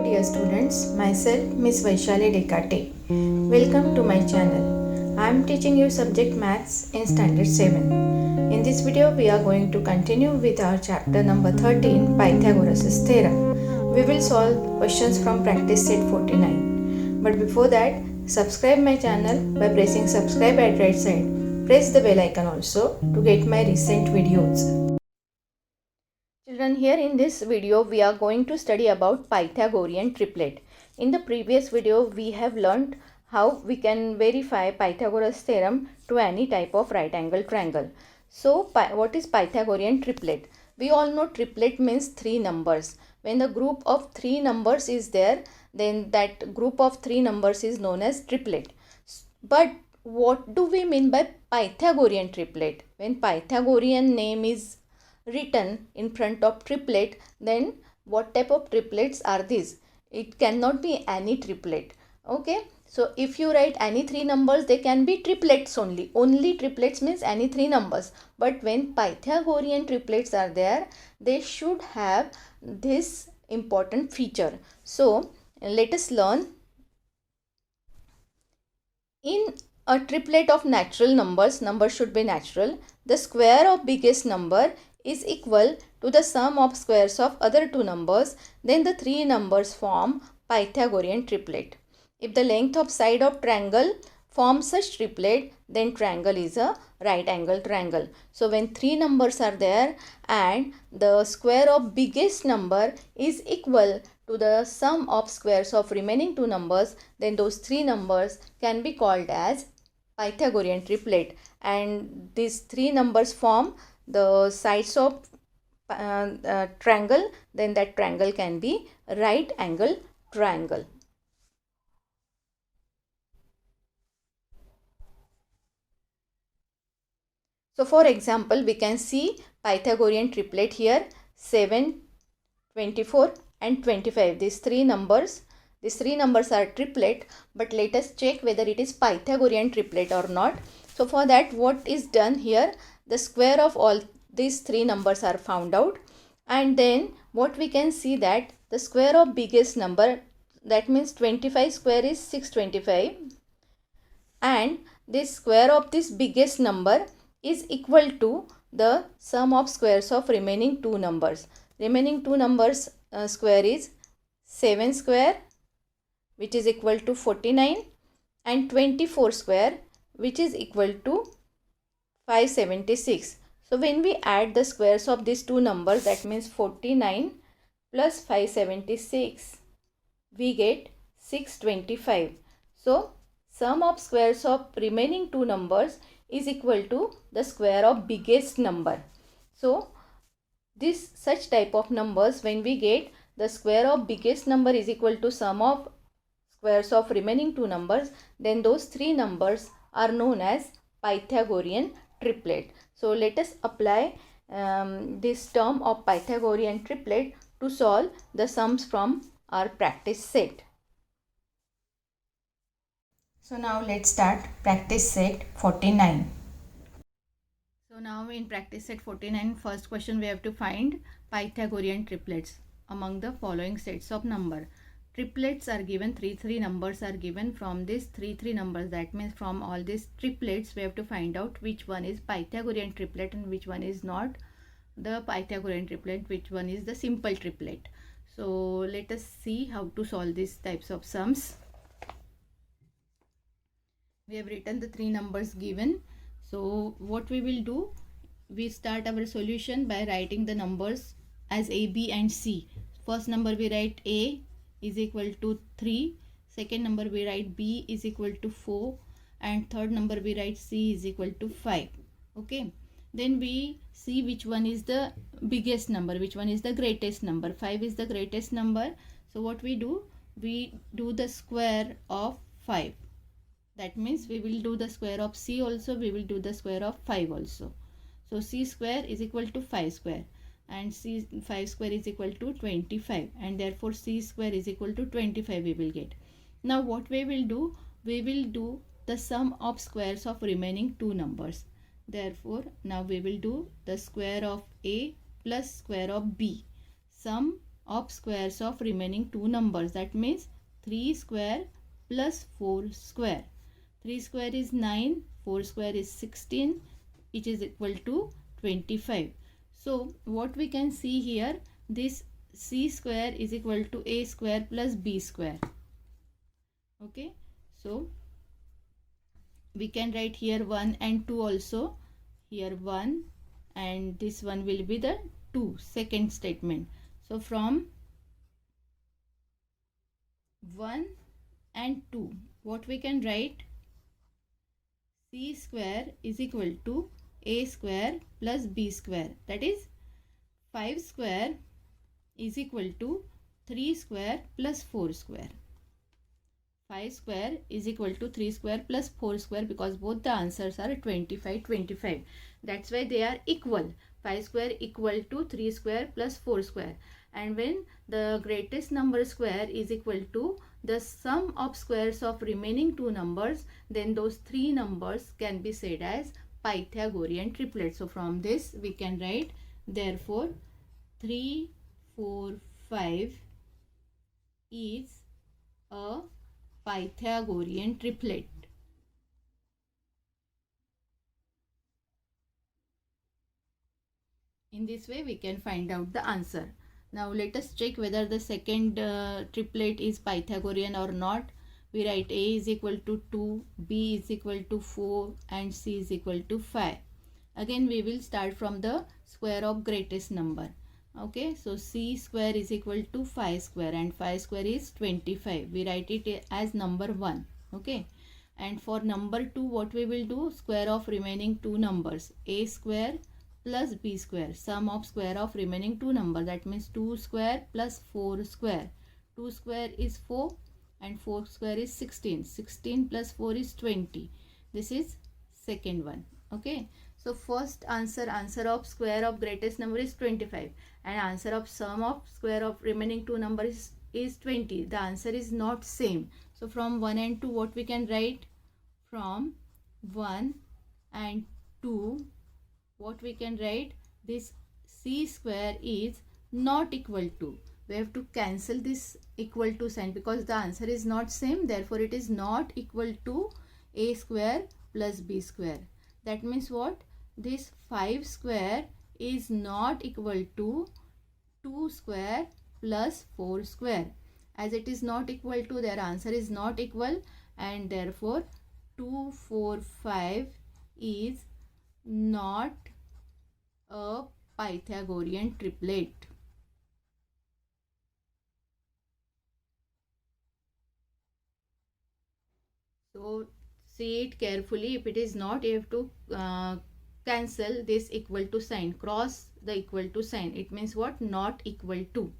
dear students, myself Miss Vaishali Dekate. Welcome to my channel. I am teaching you subject Maths in Standard 7. In this video we are going to continue with our chapter number 13, Pythagoras' theorem. We will solve questions from practice set 49. But before that, subscribe my channel by pressing subscribe at right side. Press the bell icon also to get my recent videos. Children, here in this video we are going to study about Pythagorean triplet. In the previous video we have learnt how we can verify Pythagoras theorem to any type of right angle triangle. So what is Pythagorean triplet? We all know triplet means three numbers. When the group of three numbers is there, then that group of three numbers is known as triplet. But what do we mean by Pythagorean triplet? When Pythagorean name is written in front of triplet, then what type of triplets are these? It cannot be any triplet. Okay, so if you write any three numbers, they can be triplets only triplets means any three numbers. But when Pythagorean triplets are there, they should have this important feature. So let us learn. In a triplet of natural numbers should be natural. The square of biggest number is equal to the sum of squares of other two numbers, then the three numbers form Pythagorean triplet. If the length of side of triangle forms such triplet, then triangle is a right angle triangle. So when three numbers are there and the square of biggest number is equal to the sum of squares of remaining two numbers, then those three numbers can be called as Pythagorean triplet, and these three numbers form the sides of triangle, then that triangle can be right angle triangle. So for example, we can see Pythagorean triplet here, 7, 24 and 25. These three numbers are triplet, but let us check whether it is Pythagorean triplet or not. So for that, what is done here? The square of all these three numbers are found out, and then what we can see that the square of biggest number, that means 25 square is 625, and this square of this biggest number is equal to the sum of squares of remaining two numbers. Remaining two numbers square is 7 square, which is equal to 49, and 24 square, which is equal to 576. So when we add the squares of these two numbers, that means 49 plus 576, we get 625. So sum of squares of remaining two numbers is equal to the square of biggest number. So this such type of numbers, when we get the square of biggest number is equal to sum of squares of remaining two numbers, then those three numbers are known as Pythagorean triplet. So let us apply this term of Pythagorean triplet to solve the sums from our practice set. So now let's start practice set 49. So now in practice set 49, first question we have to find Pythagorean triplets among the following sets of number. Triplets are given, three numbers are given. From these three numbers, that means from all these triplets we have to find out which one is Pythagorean triplet and which one is not the Pythagorean triplet, which one is the simple triplet. So let us see how to solve these types of sums. We have written the three numbers given. So what we will do, we start our solution by writing the numbers as A, B and C. First number we write A is equal to 3, second number we write B is equal to 4, and third number we write C is equal to 5. Okay, then we see which one is the biggest number, which one is the greatest number. 5 is the greatest number. So what we do the square of 5. That means we will do the square of C also, we will do the square of 5 also. So C square is equal to 5 square, and 5 square is equal to 25, and therefore C square is equal to 25 we will get. Now what we will do the sum of squares of remaining two numbers. Therefore now we will do the square of A plus square of B. Sum of squares of remaining two numbers. That means 3 square plus 4 square. 3 square is 9, 4 square is 16, which is equal to 25. So what we can see here, this c square is equal to a square plus b square. Okay, so we can write here 1 and 2 also. Here 1 and this one will be the 2, second statement. So from 1 and 2, what we can write? C square is equal to a square plus b square. That is 5 square is equal to 3 square plus 4 square. 5 square is equal to 3 square plus 4 square, because both the answers are 25, 25. That's why they are equal. 5 square equal to 3 square plus 4 square. And when the greatest number square is equal to the sum of squares of remaining two numbers, then those three numbers can be said as Pythagorean triplet. So from this we can write, therefore 3, 4, 5 is a Pythagorean triplet. In this way we can find out the answer. Now let us check whether the second triplet is Pythagorean or not. We write a is equal to 2, b is equal to 4 and c is equal to 5. Again we will start from the square of greatest number. Okay, so c square is equal to 5 square and 5 square is 25. We write it as number 1. Okay, and for number 2 what we will do? Square of remaining two numbers, a square plus b square, sum of square of remaining two numbers. That means 2 square plus 4 square. 2 square is 4 and 4 square is 16. 16 plus 4 is 20. This is second one. Okay, so first answer of square of greatest number is 25 and answer of sum of square of remaining two numbers is 20. The answer is not same. So from 1 and 2 what we can write? From 1 and 2 what we can write? This c square is not equal to. We have to cancel this equal to sign because the answer is not same. Therefore it is not equal to a square plus b square. That means what? This 5 square is not equal to 2 square plus 4 square. As it is not equal to, their answer is not equal, and therefore 2, 4, 5 is not a Pythagorean triplet. So see it carefully. If it is not, you have to cancel this equal to sign, cross the equal to sign. It means what? Not equal to.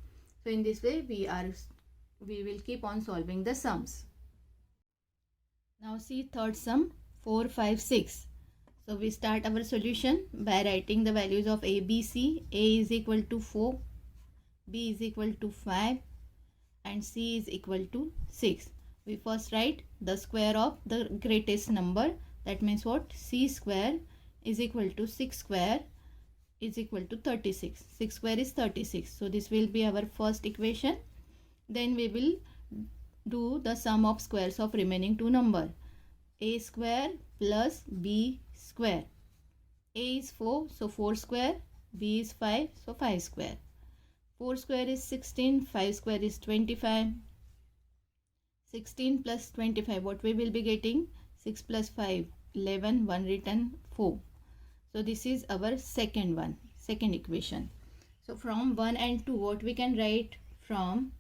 So in this way we will keep on solving the sums. Now see third sum, 4, 5, 6. So we start our solution by writing the values of a, b, c. A is equal to 4, b is equal to 5 and c is equal to 6. We first write the square of the greatest number. That means what? C square is equal to 6 square is equal to 36. 6 square is 36. So this will be our first equation. Then we will do the sum of squares of remaining two numbers. A square plus b square. A is 4, so 4 square. B is 5, so 5 square. 4 square is 16, 5 square is 25. 16 plus 25, what we will be getting? 6 plus 5, 11, 1 written, 4. So this is our second one, second equation. So from 1 and 2, what we can write? From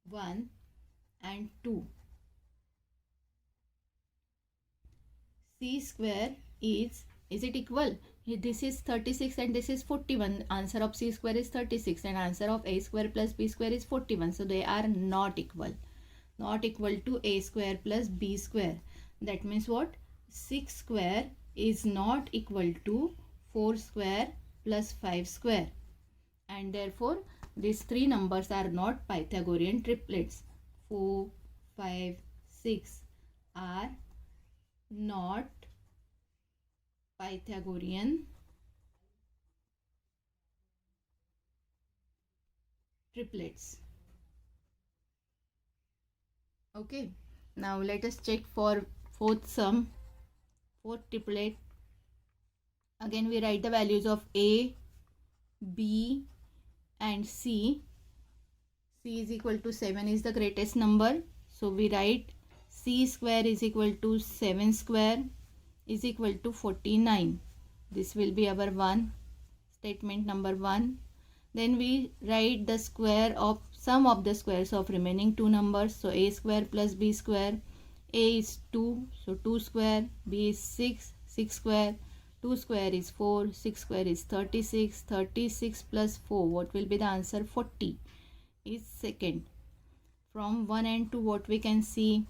1 and 2. C square is it equal? This is 36 and this is 41. Answer of c square is 36 and answer of a square plus b square is 41. So they are not equal. Not equal to a square plus b square. That means what? 6 square is not equal to 4 square plus 5 square. And therefore these three numbers are not Pythagorean triplets. 4, 5, 6 are not Pythagorean triplets. Okay, now let us check for fourth sum, fourth triplet. Again we write the values of A, B and C. C is equal to 7 is the greatest number. So we write C square is equal to 7 square is equal to 49. This will be our one statement number 1. Then we write the square of sum of the squares of remaining two numbers. So A square plus B square. A is 2, so 2 square. B is 6, 6 square. 2 square is 4, 6 square is 36. 36 plus 4, what will be the answer? 40 is second. From one and two, what we can see?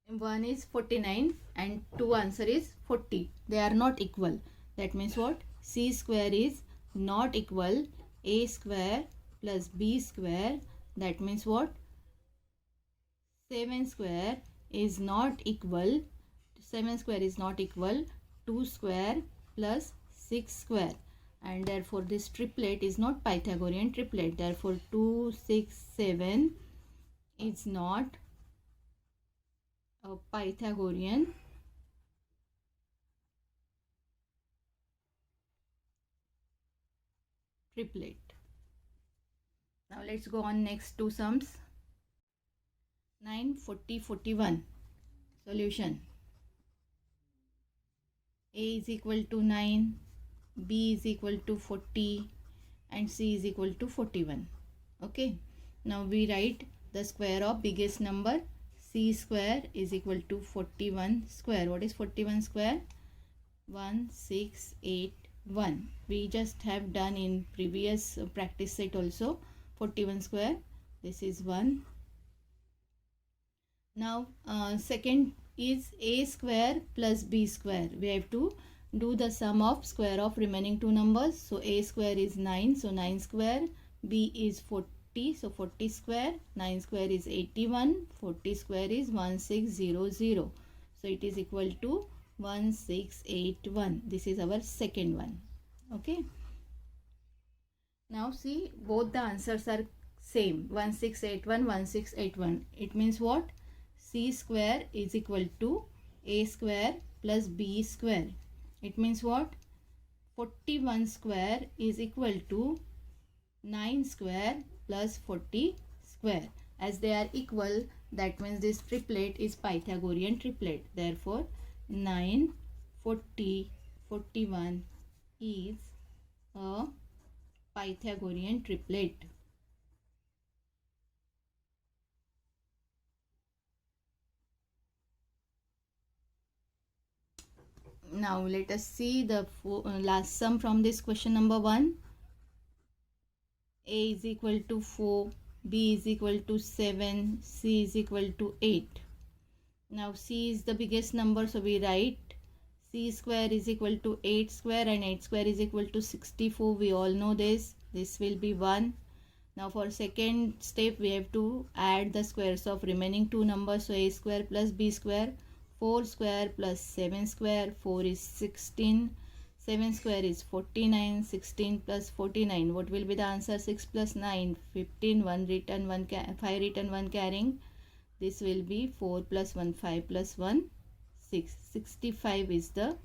One is 49 and two answer is 40. They are not equal. That means what? C square is not equal A square plus B square. That means what? 7 square is not equal 2 square plus 6 square, and therefore this triplet is not Pythagorean triplet. Therefore 2, 6, 7 is not a Pythagorean triplet. Now let's go on next two sums. 9, 40, 41. Solution. A is equal to 9, B is equal to 40 and C is equal to 41. Okay. Now we write the square of biggest number. C square is equal to 41 square. What is 41 square? 1681. We just have done in previous practice set also. 41 square. This is 1. Now second is A square plus B square. We have to do the sum of square of remaining two numbers. So A square is 9, so 9 square. B is 40, so 40 square. 9 square is 81, 40 square is 1600. So it is equal to 1681. This is our second one. Okay. Now see, both the answers are same, 1681, 1681. It means what? C square is equal to A square plus B square. It means what? 41 square is equal to 9 square plus 40 square. As they are equal, that means this triplet is Pythagorean triplet. Therefore 9, 40, 41 is a Pythagorean triplet. Now let us see the last sum from this question number 1. A is equal to 4, B is equal to 7, C is equal to 8. Now C is the biggest number, so we write C square is equal to 8 square and 8 square is equal to 64. We all know this. This will be 1. Now for second step, we have to add the squares of remaining two numbers. So A square plus B square. 4 square plus 7 square. 4 is 16. 7 square is 49. 16 plus 49. What will be the answer? 6 plus 9. 15. 1 written, 5 written, 1 carrying. This will be 4 plus 1. 5 plus 1. 6. 65 is the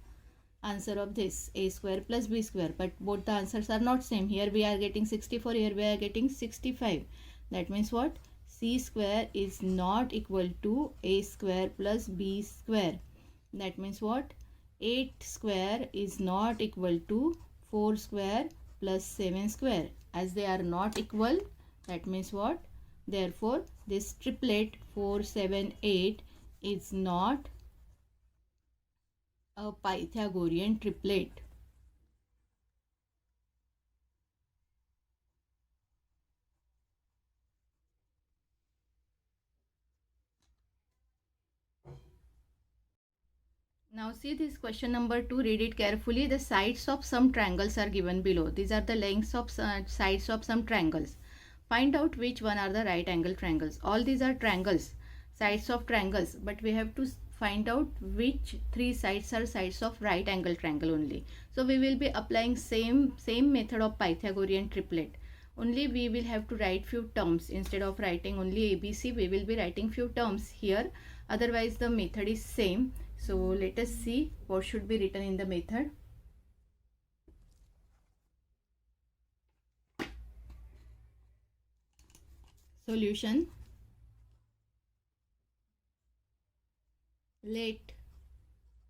answer of this. A square plus B square. But both the answers are not same. Here we are getting 64. Here we are getting 65. That means what? C square is not equal to A square plus B square. That means what? 8 square is not equal to 4 square plus 7 square. As they are not equal, that means what? Therefore, this triplet 4, 7, 8 is not a Pythagorean triplet. Now see this question number 2, read it carefully. The sides of some triangles are given below. These are the lengths of sides of some triangles. Find out which one are the right angle triangles. All these are triangles, sides of triangles, but we have to find out which three sides are sides of right angle triangle only. So we will be applying same method of Pythagorean triplet. Only we will have to write few terms. Instead of writing only ABC, we will be writing few terms here. Otherwise the method is same. So let us see what should be written in the method. Solution. Let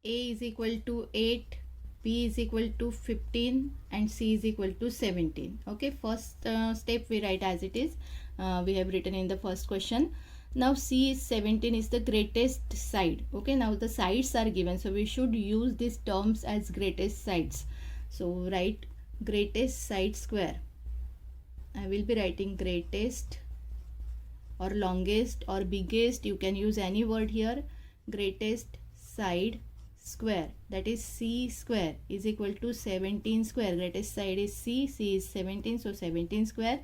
A is equal to 8, B is equal to 15 and C is equal to 17. Okay, first step we write as it is. We have written in the first question. Now C is 17 is the greatest side. Okay, now the sides are given, so we should use these terms as greatest sides. So write greatest side square. I will be writing greatest or longest or biggest, you can use any word here. Greatest side square, that is C square, is equal to 17 square. Greatest side is C is 17, so 17 square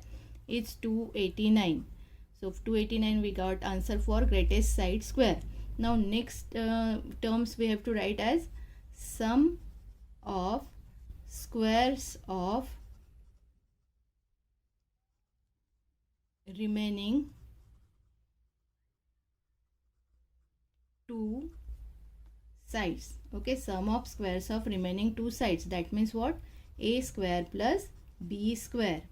is 289. So 289 we got answer for greatest side square. Now next terms we have to write as sum of squares of remaining two sides. Okay, sum of squares of remaining two sides, that means what? A square plus B square.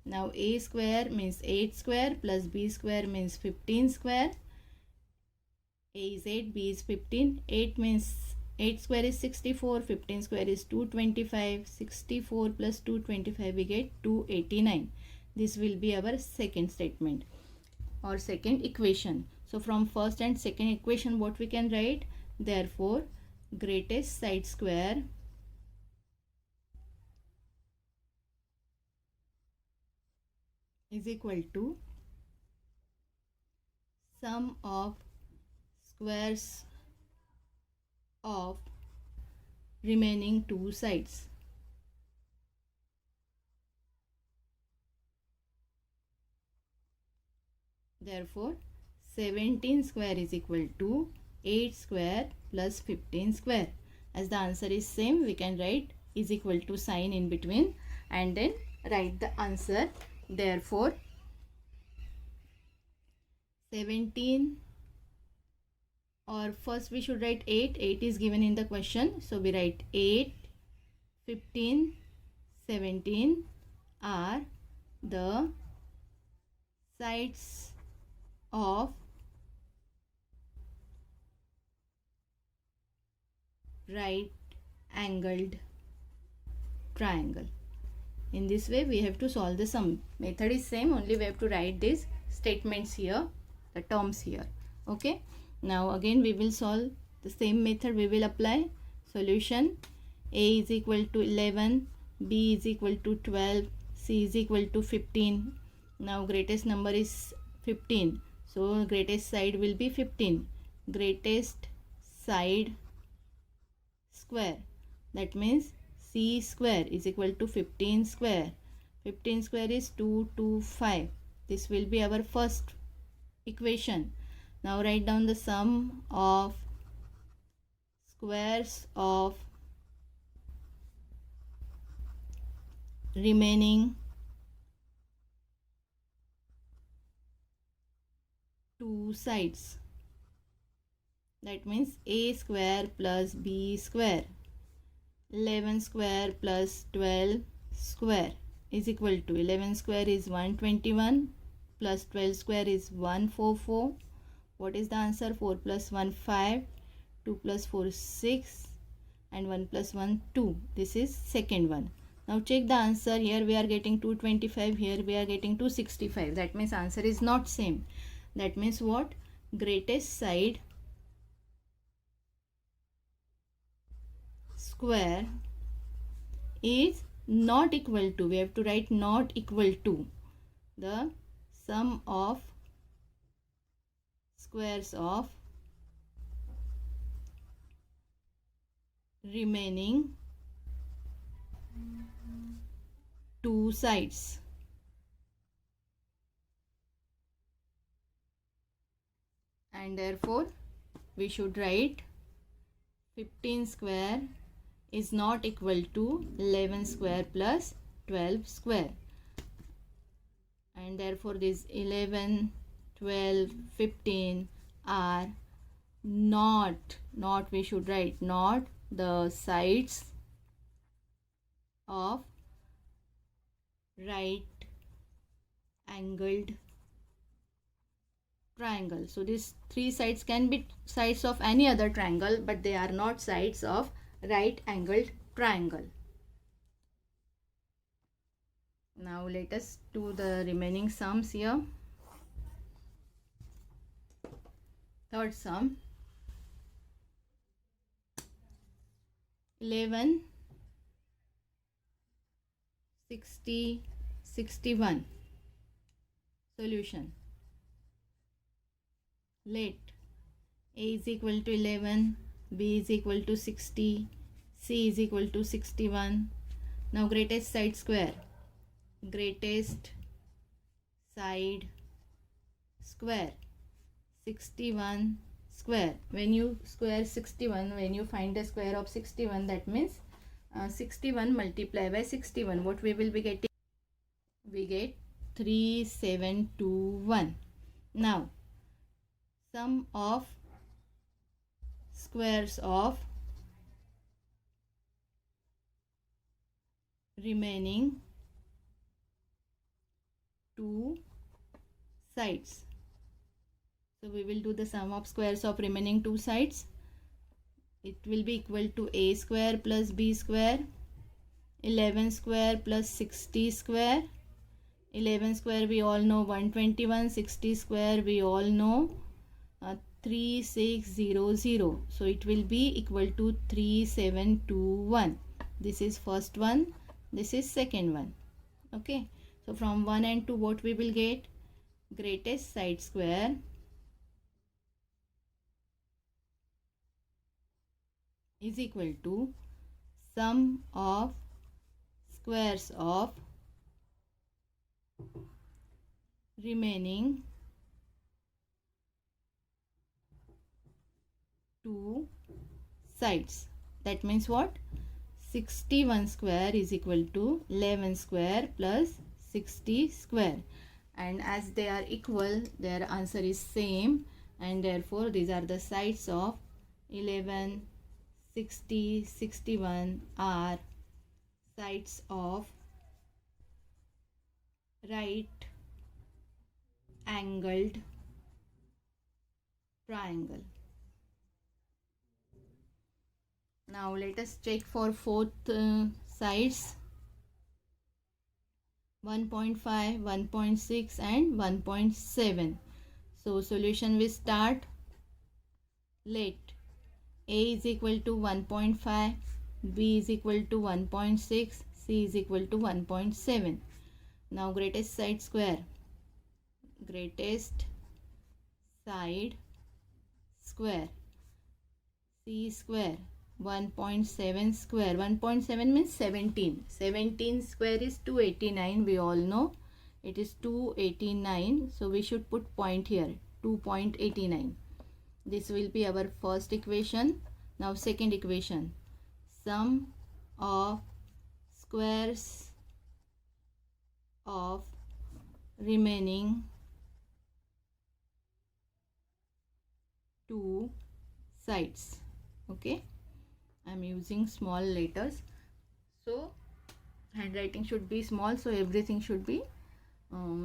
Now A square means 8 square plus B square means 15 square. A is 8, B is 15. 8 means 8 square is 64, 15 square is 225. 64 plus 225 we get 289. This will be our second statement or second equation. So from first and second equation what we can write? Therefore greatest side square is equal to sum of squares of remaining two sides. Therefore 17 square is equal to 8 square plus 15 square. As the answer is same, we can write is equal to sign in between and then write the answer. Therefore 17, or first we should write 8. 8 is given in the question, so we write 8, 15, 17 are the sides of right angled triangle. In this way we have to solve the sum. Method is same, only we have to write these statements here, the terms here. Okay, now again we will solve the same method, we will apply. Solution. A is equal to 11, B is equal to 12, C is equal to 15. Now greatest number is 15, so greatest side will be 15. Greatest side square, that means C square is equal to 15 square. 15 square is 225. This will be our first equation. Now write down the sum of squares of remaining two sides. That means A square plus B square. 11 square plus 12 square is equal to 11 square is 121 plus 12 square is 144. What is the answer? 4 plus 1 5, 2 plus 4 6 and 1 plus 1 2. This is second one. Now check the answer. Here we are getting 225, here we are getting 265. That means answer is not same. That means what? Greatest side square is not equal to, we have to write not equal to the sum of squares of remaining two sides. And therefore we should write 15 square is not equal to 11 square plus 12 square, and therefore this 11, 12, 15 are not we should write not the sides of right angled triangle. So these three sides can be sides of any other triangle, but they are not sides of right angled triangle. Now let us do the remaining sums here. Third sum, 11, 60, 61. Solution. Let A is equal to 11, B is equal to 60, C is equal to 61. Now greatest side square. Greatest side square. 61 square. When you square 61, when you find the square of 61, that means 61 multiplied by 61. What we will be getting? We get 3721. Now sum of squares of remaining two sides. So we will do the sum of squares of remaining two sides. It will be equal to A square plus B square, 11 square plus 60 square. 11 square we all know 121, 60 square we all know 3600. So it will be equal to 3721. This is first one, this is second one. Okay, so from 1 and 2 what we will get? Greatest side square is equal to sum of squares of remaining two sides. That means what? 61 square is equal to 11 square plus 60 square, and as they are equal, their answer is same, and therefore these are the sides of 11, 60, 61 are sides of right angled triangle. Now let us check for fourth sides. 1.5, 1.6 and 1.7. So solution will start. Let A is equal to 1.5, B is equal to 1.6, C is equal to 1.7. Now greatest side square. Greatest side square. C square. 1.7 square. 1.7 means 17. 17 square is 289. We all know it is 289. So we should put point here. 2.89. This will be our first equation. Now second equation. Sum of squares of remaining two sides. Okay, I am using small letters, so handwriting should be small, so everything should be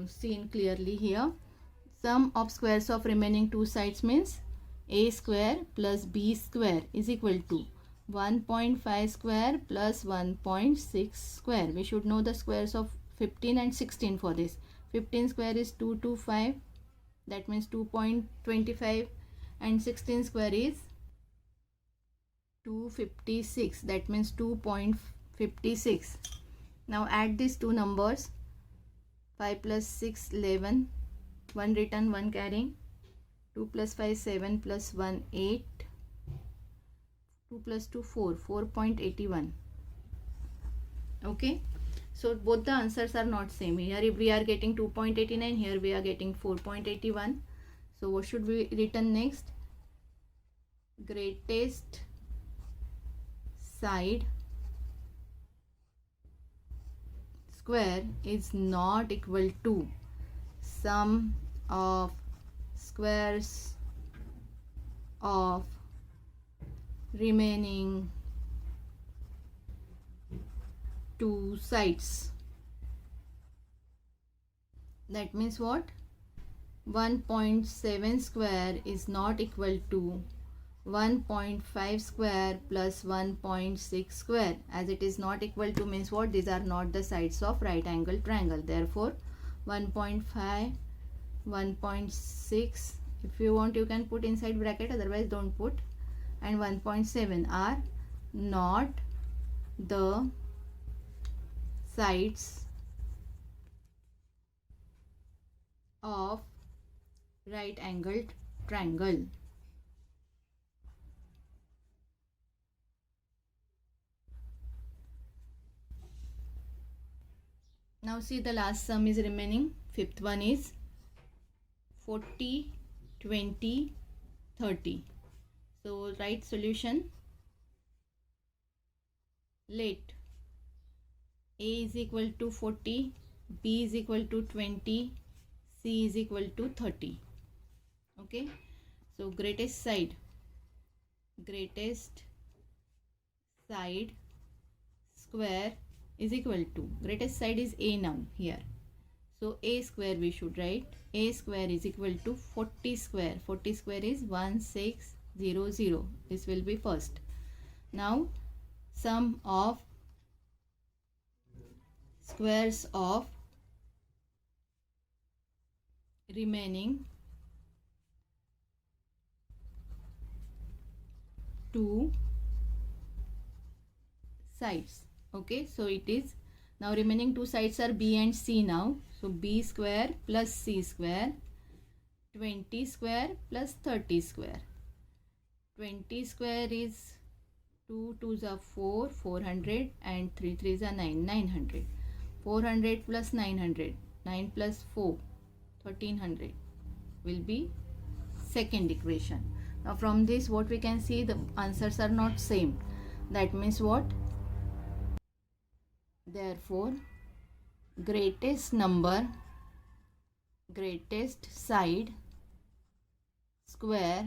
seen clearly here. Sum of squares of remaining two sides means A square plus B square is equal to 1.5 square plus 1.6 square. We should know the squares of 15 and 16 for this. 15 square is 225, that means 2.25, and 16 square is 256, that means 2.56. Now add these two numbers. 5 plus 6 11, 1 return, 1 carrying. 2 plus 5 7 plus 1 8, 2 plus 2 4, 4.81. Okay, so both the answers are not same. Here we are getting 2.89, here we are getting 4.81. So what should we written next? Greatest side square is not equal to sum of squares of remaining two sides. That means what? 1.7 square is not equal to 1.5 square plus 1.6 square. As it is not equal to means what? These are not the sides of right angle triangle. Therefore 1.5, 1.6, if you want you can put inside bracket, otherwise don't put, and 1.7 are not the sides of right angled triangle. Now see, the last sum is remaining. Fifth one is 40, 20, 30. So write solution. Let A is equal to 40, B is equal to 20, C is equal to 30. Okay. So greatest side square is equal to, greatest side is A now here. So A square we should write. A square is equal to 40 square. 40 square is 1600. This will be first. Now sum of squares of remaining two sides. Okay, so it is now remaining two sides are B and C now. So B square plus C square, 20 square plus 30 square. 20 square is 2 2s are 4, 400, and 3 3s are 9, 900. 400 plus 900, 9 plus 4, 1300 will be second equation. Now from this what we can see, the answers are not same. That means what? Therefore greatest side square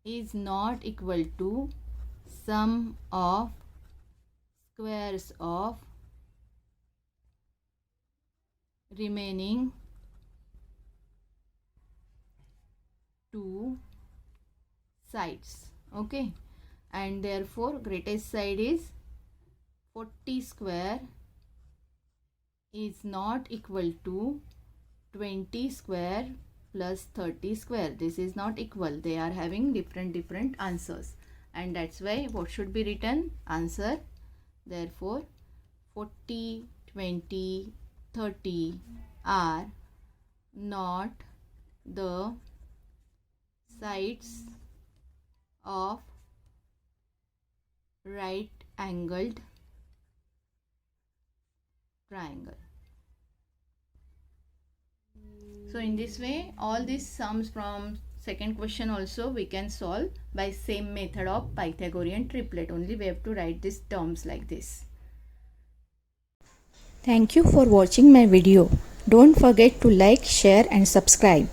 is not equal to sum of squares of remaining two sides. Okay, and therefore greatest side is 40 square is not equal to 20 square plus 30 square. This is not equal. They are having different answers, and that's why what should be written? Answer. Therefore 40, 20, 30 are not the sides of right angled triangle. So in this way all these sums from second question also we can solve by same method of Pythagorean triplet. Only we have to write these terms like this. Thank you for watching my video. Don't forget to like, share and subscribe.